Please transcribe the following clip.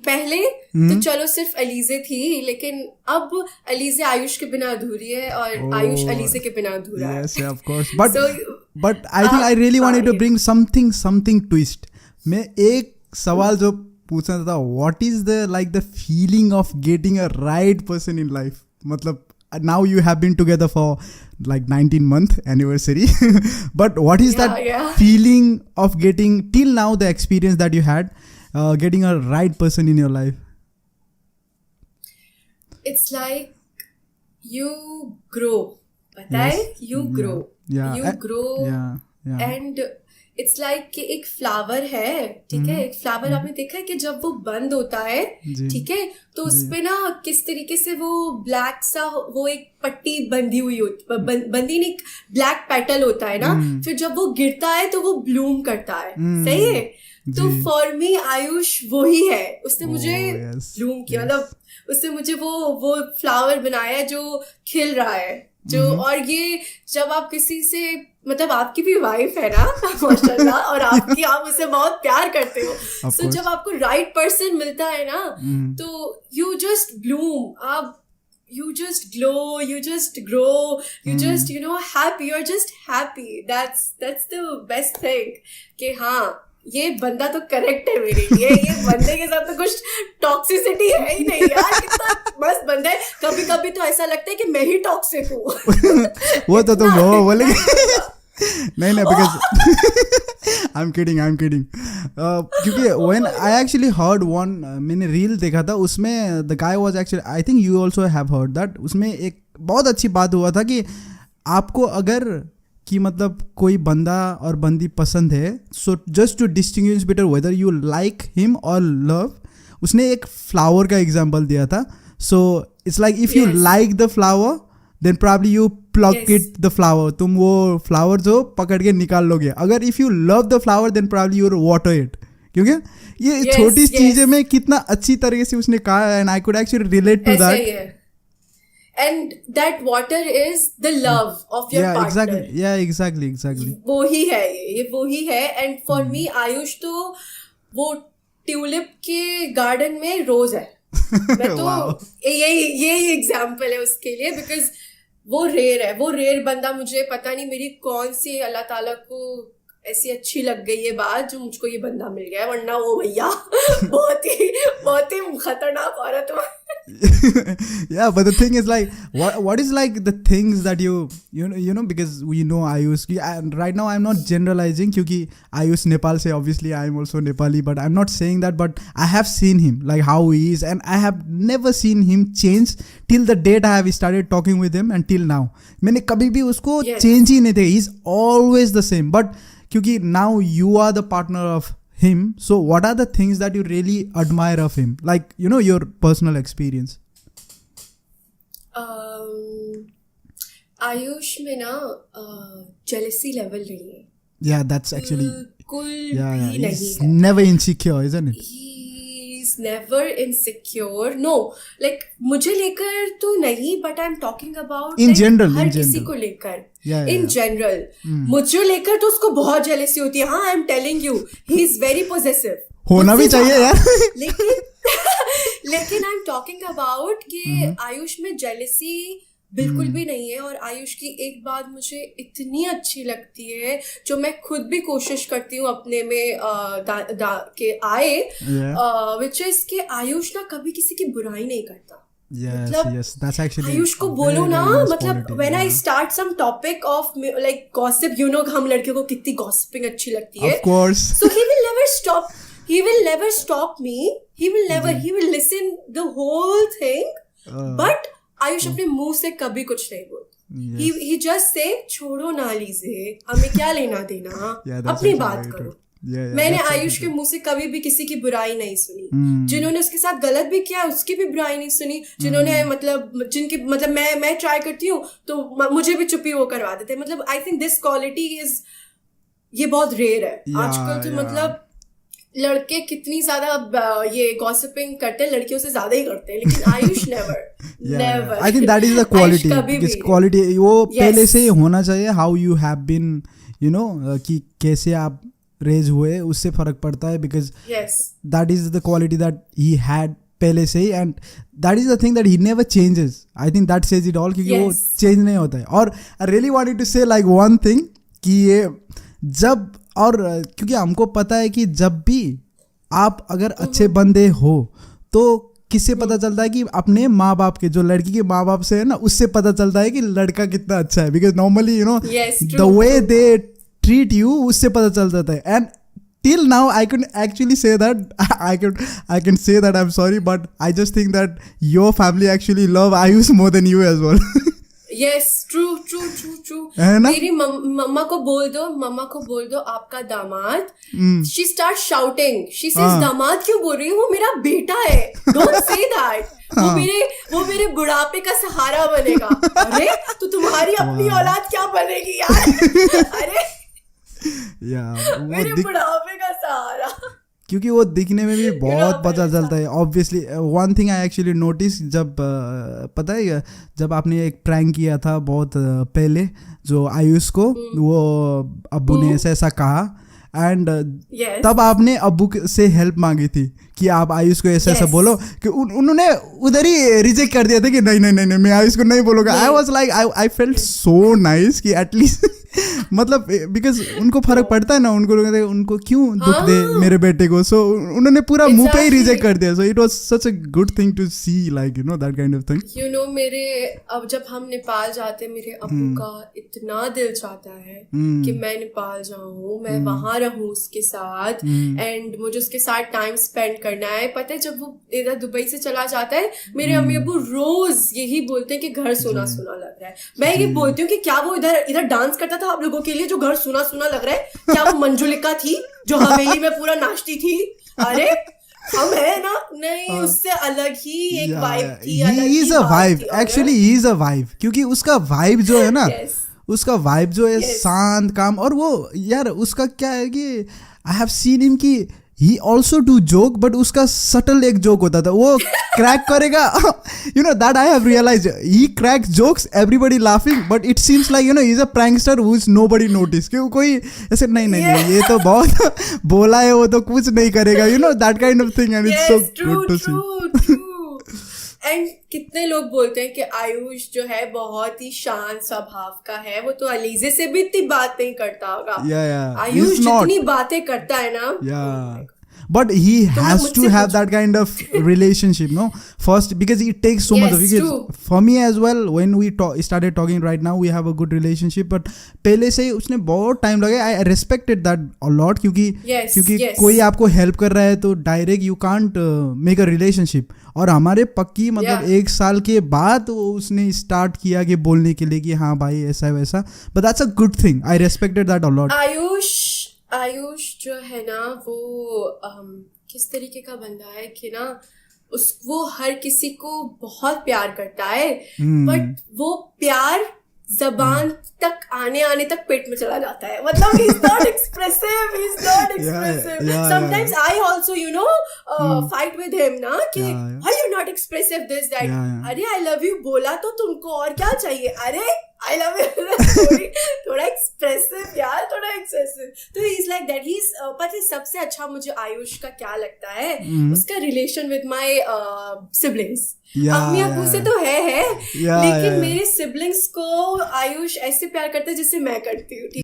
पहले तो चलो सिर्फ अलीजे थी, लेकिन अब अलीजे आयुष के बिना अधूरी है और आयुष अलीजे के बिना अधूरा है. Yes, of course. But I think I really wanted to bring something twist. मैं एक सवाल जो पूछना था, what is the feeling of getting a right person in life? मतलब now you have been together for like 19-month anniversary. But what is that feeling of getting till now, the experience that you had getting a right person in your life? It's like you grow, पता है, you grow, you grow, and it's like कि एक flower है, ठीक है, एक flower आपने देखा है कि जब वो बंद होता है, ठीक है, तो उसपे ना किस तरीके से वो ब्लैक सा वो एक पट्टी बंधी हुई होती, बंदी नहीं, ब्लैक पेटल होता है ना, फिर जब वो गिरता है तो वो ब्लूम करता है, सही है. तो फॉर मी आयुष वही है, उसने मुझे ब्लूम किया, मतलब उसने मुझे वो फ्लावर बनाया जो खिल रहा है, जो और ये जब आप किसी से, मतलब आपकी भी वाइफ है ना माशाल्लाह, और आप उससे बहुत प्यार करते हो, सो जब आपको राइट पर्सन मिलता है ना, तो यू जस्ट ब्लूम, आप you just glow, you just grow, you just happy, you're just happy. That's the best thing कि हाँ ये बंदा तो करेक्ट है मेरे लिए, ये बंदे के साथ तो कुछ टॉक्सिसिटी है ही नहीं यार, कितना मस्त बंदा है. कभी कभी तो ऐसा लगता है कि मैं ही टॉक्सिक हूँ. वो तो तुम वो बोलेंगे नहीं बिकॉज आई एम किडिंग क्योंकि when I actually heard one, मैंने रील देखा था, उसमें the guy was actually, I think you also have heard that, उसमें एक बहुत अच्छी बात हुआ था कि आपको अगर कि मतलब कोई बंदा और बंदी पसंद है, so just to distinguish better whether you like him और लव, उसने एक फ्लावर का एग्जाम्पल दिया था. So it's like if you like the flower then probably you pluck it the flower, तुम वो फ्लावर जो पकड़ के निकाल लोगे. अगर if you love the flower then probably you water it. क्योंकि ये छोटी चीजें में कितना अच्छी तरीके से उसने कहा, and I could actually relate to that. And that water is the love of your partner. Exactly. वो ही है, ये वो ही है. And for me आयुष तो वो ट्यूलिप के गार्डन में रोज है. मैं तो यही एग्जाम्पल है उसके लिए, बिकॉज वो रेयर बंदा, मुझे पता नहीं मेरी कौन सी अल्लाह ताला को ऐसी अच्छी लग गई है बात जो मुझको ये बंदा मिल गया है, वरना वो भैया बहुत ही खतरनाक औरत हुआ. Yeah, but the thing is like what is like the things that you know because we know Ayush, and right now I'm not generalizing क्योंकि Ayush Nepal से, obviously I am also Nepali, but I'm not saying that, but I have seen him like how he is, and I have never seen him change till the date I have started talking with him until now. मैंने कभी भी उसको change ही नहीं देखा, he is always the same. But क्योंकि now you are the partner of him, so what are the things that you really admire of him, like your personal experience? Ayush में ना jealousy level नहीं है. Yeah, that's actually बिल्कुल he's never insecure, isn't it? He's never insecure. No, like मुझे लेकर तो नहीं, but I'm talking about in general, हर किसी को लेकर. In general, मुझे लेकर तो उसको बहुत jealousy होती है. हाँ, I'm telling you, he's very possessive. होना भी चाहिए यार. लेकिन I'm talking about कि आयुष में jealousy बिल्कुल भी नहीं है. और आयुष की एक बात मुझे इतनी अच्छी लगती है, जो मैं खुद भी कोशिश करती हूँ अपने में के आए, which is कि आयुष ना कभी किसी की बुराई नहीं करता. Yes, that's actually आयुष को बोलो ना, मतलब when I start some topic of like gossip, हम लड़कियों को कितनी gossiping अच्छी लगती है. Of course. So he will never stop me. He will listen the whole thing. But Ayush अपने मुंह से कभी कुछ नहीं बोलता. He just say छोड़ो ना लीजिए, हमें क्या लेना देना, अपनी बात करो. मैंने आयुष के मुंह से कभी भी किसी की बुराई नहीं सुनी. जिन्होंने उसके साथ गलत भी किया उसकी भी बुराई नहीं सुनी. जिन्होंने मतलब मैं ट्राई करती हूँ तो मुझे भी चुप्पी वो करवा देते. मतलब I think this quality is, ये बहुत रेयर है आजकल. तो मतलब लड़के कितनी ज्यादा ये गॉसिपिंग करते हैं, लड़कियों से ज्यादा ही करते हैं, लेकिन Ayush never. I think that is the quality वो पहले से होना चाहिए. हाउ यू हैव बीन कि कैसे आप रेज हुए उससे फर्क पड़ता है, because that is the quality that he had पहले से ही, and that is the thing that he never changes. I think that says it all, क्योंकि वो चेंज नहीं होता है. और I really wanted to say like one thing कि ये जब, और क्योंकि हमको पता है कि जब भी आप अगर अच्छे बंदे हो तो किससे पता चलता है कि अपने माँ बाप के, जो लड़की के माँ बाप से है ना, उससे पता चलता है कि लड़का कितना अच्छा है. Because normally you know the way they treat you, उससे पता चल जाता है. And till now I can actually say that I can say that I'm sorry, but I just think that your family actually love Ayush more than you as well. Yes, true. मेरी मम्मा को बोल दो आपका दामाद. She starts shouting. She says दामाद क्यों बोल रही है, वो मेरा बेटा है. Don't say that. वो मेरे बुढ़ापे का सहारा बनेगा. अरे तो तुम्हारी अपनी औलाद क्या बनेगी यार. अरे मेरे बुढ़ापे का सहारा. क्योंकि वो दिखने में भी बहुत पता चलता है. Obviously one thing I actually notice, जब पता है जब आपने एक प्रैंक किया था बहुत पहले, जो आयुष को वो अब्बू ने ऐसा कहा, एंड तब आपने अब्बू से हेल्प मांगी थी कि आप आयुष को ऐसा बोलो, कि उन्होंने उधर ही रिजेक्ट कर दिया था कि नहीं मैं आयुष को नहीं बोलूँगा. I was like I felt so nice कि एटलीस्ट मतलब बिकॉज उनको फर्क पड़ता है ना, उनको क्यों दुख दे मेरे बेटे को. सो उन्होंने पूरा मुंह पे ही रिजेक्ट कर दिया. So it was such a good thing to see, like you know that kind of thing. You know मेरे अब जब हम नेपाल जाते, मेरे अब्बू का इतना दिल चाहता है कि मैं नेपाल जाऊं, मैं वहां रहूं उसके साथ, एंड मुझे उसके साथ टाइम स्पेंड करना है. पता है जब वो इधर दुबई से चला जाता है, मेरे अम्मी अब्बू रोज यही बोलते हैं कि घर सुना सुना लग रहा है. मैं ये बोलती हूँ कि क्या वो इधर डांस करता था आप लोगों के लिए जो घर सुना सुना लग रहा है? क्या वो मंजुलिका थी जो हवेली में पूरा नाचती थी? अरे हम है ना, नहीं उससे अलग ही एक वाइब थी. ही is a vibe, actually he is a vibe, क्योंकि उसका वाइब जो है ना, उसका वाइब जो है शांत काम. और वो यार उसका क्या है कि आई हैव सीन हिम कि he also do joke, but उसका सटल एक जोक होता था, वो क्रैक करेगा. You know that I have realise, he crack jokes, everybody laughing, but it seems like you know he is a prankster who is nobody notice. क्यों कोई ऐसे नहीं ये तो बहुत बोला है, वो तो कुछ नहीं करेगा, you know that kind of thing. And it's so good to see. And कितने लोग बोलते हैं कि आयुष जो है बहुत ही शांत स्वभाव का है, वो तो अलीजे से भी इतनी बात नहीं करता होगा. आयुष जितनी बातें करता है ना, but he has to have that kind of relationship, no, first, because it takes so much of it. For me as well, when we started talking, right now we have a good relationship, but पहले से ही उसने बहुत time लगा. I respected that a lot, क्योंकि कोई आपको help कर रहा है तो direct you can't make a relationship. और हमारे पक्की मतलब 1 साल के बाद उसने स्टार्ट किया कि बोलने के लिए कि हाँ भाई ऐसा वैसा, but that's a good thing. I respected that a lot. Ayush जो है ना, वो किस तरीके का बंदा है कि ना, वो हर किसी को बहुत प्यार करता है, बट वो प्यार जबान तक आने तक पेट में चला जाता है. मतलब he is not expressive. Sometimes I also fight with him ना कि why you not expressive this that. अरे I love you बोला तो तुमको और क्या चाहिए? अरे I love you थोड़ा एक्सप्रेसिव यार, थोड़ा एक्सेसिव. तो he is like that. He is पता है सबसे अच्छा मुझे आयुष का क्या लगता है, उसका रिलेशन विद माय सिबलिंग्स. अम्मी अब्बू से तो है लेकिन मेरे सिबलिंग्स को आयुष ऐसे प्यार करता है जिससे मैं करती हूँ.